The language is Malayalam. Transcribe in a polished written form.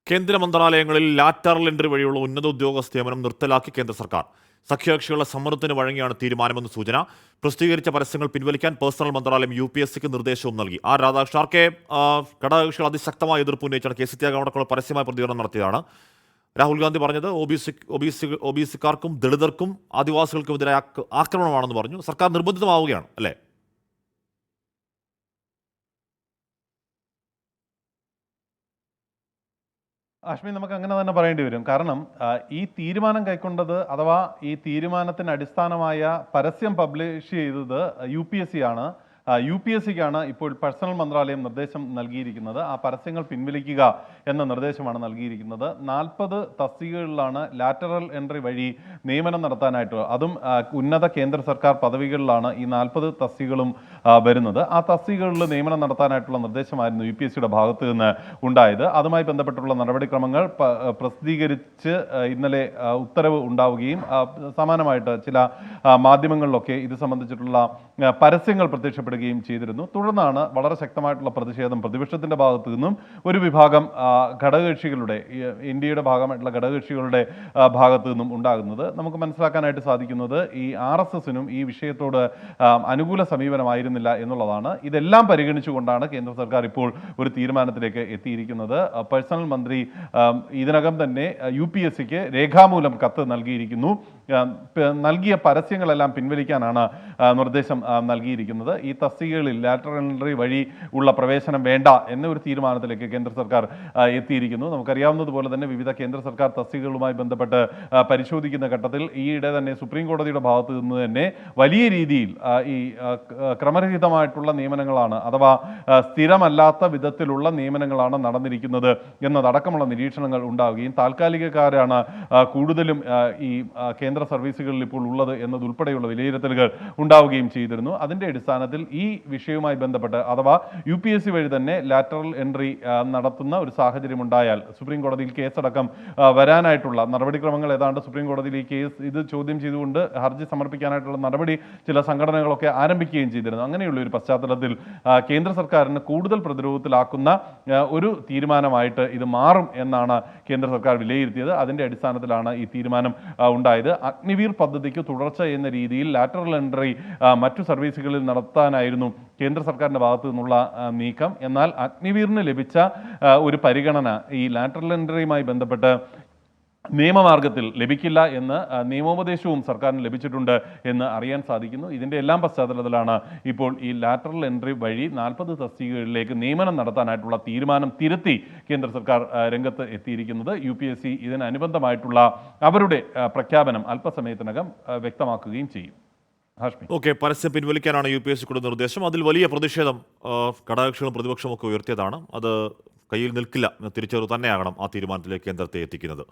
കേന്ദ്ര മന്ത്രാലയങ്ങളിൽ ലാറ്ററൽ എൻട്രി വഴിയുള്ള ഉന്നത ഉദ്യോഗസ്ഥ നിയമനം നിർത്തലാക്കി കേന്ദ്ര സർക്കാർ. സഖ്യകക്ഷികളുടെ സമ്മർദ്ദത്തിന് വഴങ്ങിയാണ് തീരുമാനമെന്ന് സൂചന. പ്രസിദ്ധീകരിച്ച പരസ്യങ്ങൾ പിൻവലിക്കാൻ പേഴ്സണൽ മന്ത്രാലയം UPSCക്ക് നിർദ്ദേശവും നൽകി. രാധാകൃഷ്ണൻ ഘടകകക്ഷികൾ അതിശക്തമായ എതിർപ്പ് ഉന്നയിച്ചാണ് KC ത്യാഗം പരസ്യമായ പ്രതികരണം നടത്തിയതാണ്. രാഹുൽ ഗാന്ധി പറഞ്ഞത് OBC-ക്കാർക്കും ദളിതർക്കും ആദിവാസികൾക്കുമെതിരായ ആക്രമണമാണെന്ന് പറഞ്ഞു. സർക്കാർ നിർബന്ധിതമാവുകയാണ് അല്ലേ? അശ്മി, നമുക്ക് അങ്ങനെ തന്നെ പറയേണ്ടി വരും. കാരണം ഈ തീരുമാനം കൈക്കൊണ്ടത് അഥവാ ഈ തീരുമാനത്തിന് അടിസ്ഥാനമായ പരസ്യം പബ്ലിഷ് ചെയ്തത് UPSC ആണ്. UPSCക്കാണ് ഇപ്പോൾ പേഴ്സണൽ മന്ത്രാലയം നിർദ്ദേശം നൽകിയിരിക്കുന്നത്. ആ പരസ്യങ്ങൾ പിൻവലിക്കുക എന്ന നിർദ്ദേശമാണ് നൽകിയിരിക്കുന്നത്. 40 തസ്തികകളിലാണ് ലാറ്ററൽ എൻട്രി വഴി നിയമനം നടത്താനായിട്ട്, അതും ഉന്നത കേന്ദ്ര സർക്കാർ പദവികളിലാണ് ഈ 40 തസ്തികകളും വരുന്നത്. ആ തസ്തികകളിൽ നിയമനം നടത്താനായിട്ടുള്ള നിർദ്ദേശമായിരുന്നു UPSCയുടെ ഭാഗത്ത് നിന്ന് ഉണ്ടായത്. അതുമായി ബന്ധപ്പെട്ടുള്ള നടപടിക്രമങ്ങൾ പ്രസിദ്ധീകരിച്ച് ഇന്നലെ ഉത്തരവ് ഉണ്ടാവുകയും സമാനമായിട്ട് ചില മാധ്യമങ്ങളിലൊക്കെ ഇത് സംബന്ധിച്ചിട്ടുള്ള പരസ്യങ്ങൾ പ്രത്യക്ഷപ്പെടുകയും ചെയ്തിരുന്നു. തുടർന്നാണ് വളരെ ശക്തമായിട്ടുള്ള പ്രതിഷേധം പ്രതിപക്ഷത്തിന്റെ ഭാഗത്തു നിന്നും ഒരു വിഭാഗം ഘടകകക്ഷികളുടെ, ഇന്ത്യയുടെ ഭാഗമായിട്ടുള്ള ഘടകകക്ഷികളുടെ ഭാഗത്തു നിന്നും ഉണ്ടാകുന്നത്. നമുക്ക് മനസ്സിലാക്കാനായിട്ട് സാധിക്കുന്നത് ഈ RSSനും ഈ വിഷയത്തോട് അനുകൂല സമീപനമായിരുന്നില്ല എന്നുള്ളതാണ്. ഇതെല്ലാം പരിഗണിച്ചുകൊണ്ടാണ് കേന്ദ്ര സർക്കാർ ഇപ്പോൾ ഒരു തീരുമാനത്തിലേക്ക് എത്തിയിരിക്കുന്നത്. പേഴ്സണൽ മന്ത്രി ഇതിനകം തന്നെ UPSCക്ക് രേഖാമൂലം കത്ത് നൽകിയിരിക്കുന്നു. നൽകിയ പരസ്യങ്ങളെല്ലാം പിൻവലിക്കാനാണ് നിർദ്ദേശം നൽകിയിരിക്കുന്നത്. ഈ തസ്തികകളിൽ ലാറ്ററൽ എൻട്രി വഴി ഉള്ള പ്രവേശനം വേണ്ട എന്ന ഒരു തീരുമാനത്തിലേക്ക് കേന്ദ്ര സർക്കാർ എത്തിയിരിക്കുന്നു. നമുക്കറിയാവുന്നതുപോലെ തന്നെ വിവിധ കേന്ദ്ര സർക്കാർ തസ്തികകളുമായി ബന്ധപ്പെട്ട് പരിശോധിക്കുന്ന ഘട്ടത്തിൽ ഈയിടെ തന്നെ സുപ്രീം കോടതിയുടെ ഭാഗത്ത് നിന്ന് തന്നെ വലിയ രീതിയിൽ ഈ ക്രമരഹിതമായിട്ടുള്ള നിയമനങ്ങളാണ്, അഥവാ സ്ഥിരമല്ലാത്ത വിധത്തിലുള്ള നിയമനങ്ങളാണ് നടന്നിരിക്കുന്നത് എന്നതടക്കമുള്ള നിരീക്ഷണങ്ങൾ ഉണ്ടാവുകയും താൽക്കാലികക്കാരാണ് കൂടുതലും ഈ കേന്ദ്ര സർവീസുകളിൽ ഇപ്പോൾ ഉള്ളത് എന്നതുൾപ്പെടെയുള്ള വിലയിരുത്തലുകൾ ഉണ്ടാവുകയും ചെയ്തിരുന്നു. അതിൻ്റെ അടിസ്ഥാനത്തിൽ ഈ വിഷയവുമായി ബന്ധപ്പെട്ട് അഥവാ UPSC വഴി തന്നെ ലാറ്ററൽ എൻട്രി നടത്തുന്ന ഒരു സാഹചര്യം ഉണ്ടായാൽ സുപ്രീം കോടതിയിൽ കേസടക്കം വരാനായിട്ടുള്ള നടപടിക്രമങ്ങൾ ഏതാണ്ട് സുപ്രീം കോടതിയിൽ ഈ കേസ് ഇത് ചോദ്യം ചെയ്തുകൊണ്ട് ഹർജി സമർപ്പിക്കാനായിട്ടുള്ള നടപടി ചില സംഘടനകളൊക്കെ ആരംഭിക്കുകയും ചെയ്തിരുന്നു. അങ്ങനെയുള്ള ഒരു പശ്ചാത്തലത്തിൽ കേന്ദ്ര സർക്കാരിന് കൂടുതൽ പ്രതിരോധത്തിലാക്കുന്ന ഒരു തീരുമാനമായിട്ട് ഇത് മാറും എന്നാണ് കേന്ദ്ര സർക്കാർ വിലയിരുത്തിയത്. അതിൻ്റെ അടിസ്ഥാനത്തിലാണ് ഈ തീരുമാനം ഉണ്ടായത്. അഗ്നിവീർ പദ്ധതിക്ക് തുടർച്ച എന്ന രീതിയിൽ ലാറ്ററൽ എൻട്രി മറ്റു സർവീസുകളിൽ നടത്താനായിരുന്നു കേന്ദ്ര സർക്കാരിൻ്റെ ഭാഗത്തു നിന്നുള്ള നീക്കം. എന്നാൽ അഗ്നിവീറിന് ലഭിച്ച ഒരു പരിഗണന ഈ ലാറ്ററൽ എൻട്രിയുമായി ബന്ധപ്പെട്ട് നിയമമാർഗത്തിൽ ലഭിക്കില്ല എന്ന് നിയമോപദേശവും സർക്കാരിന് ലഭിച്ചിട്ടുണ്ട് എന്ന് അറിയാൻ സാധിക്കുന്നു. ഇതിൻ്റെ എല്ലാം പശ്ചാത്തലത്തിലാണ് ഇപ്പോൾ ഈ ലാറ്ററൽ എൻട്രി വഴി 40 തസ്തികകളിലേക്ക് നിയമനം നടത്താനായിട്ടുള്ള തീരുമാനം തിരുത്തി കേന്ദ്ര സർക്കാർ രംഗത്ത് എത്തിയിരിക്കുന്നത്. UPSC ഇതിനനുബന്ധമായിട്ടുള്ള അവരുടെ പ്രഖ്യാപനം അല്പസമയത്തിനകം വ്യക്തമാക്കുകയും ചെയ്യും. പരസ്യം പിൻവലിക്കാനാണ് UPSCയുടെ നിർദ്ദേശം. അതിൽ വലിയ പ്രതിഷേധം ഘടകകക്ഷികളും പ്രതിപക്ഷവും ഒക്കെ ഉയർത്തിയതാണ്. അത് കയ്യിൽ നിൽക്കില്ല എന്ന തിരിച്ചറിവ് തന്നെയാകണം ആ തീരുമാനത്തിലേക്ക് കേന്ദ്രത്തെ എത്തിക്കുന്നത്.